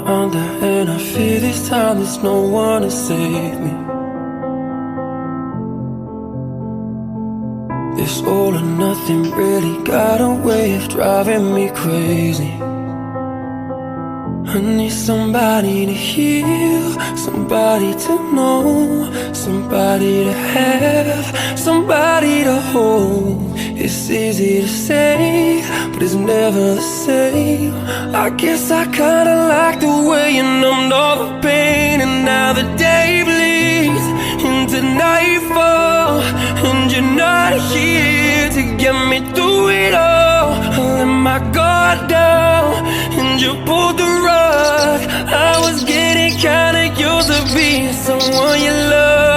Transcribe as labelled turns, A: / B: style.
A: under, and I fear this time there's no one to save me. This all or nothing really got a way of driving me crazy. I need somebody to heal, somebody to know, somebody to have, somebody to hold. It's easy to say, but it's never the same. I guess I kinda like the way you numbed all the pain, and now the day bleeds into nightfall, and you're not here to get me through it all. I let my guard down, and you pulled the rug. I was getting kinda used to being someone you love.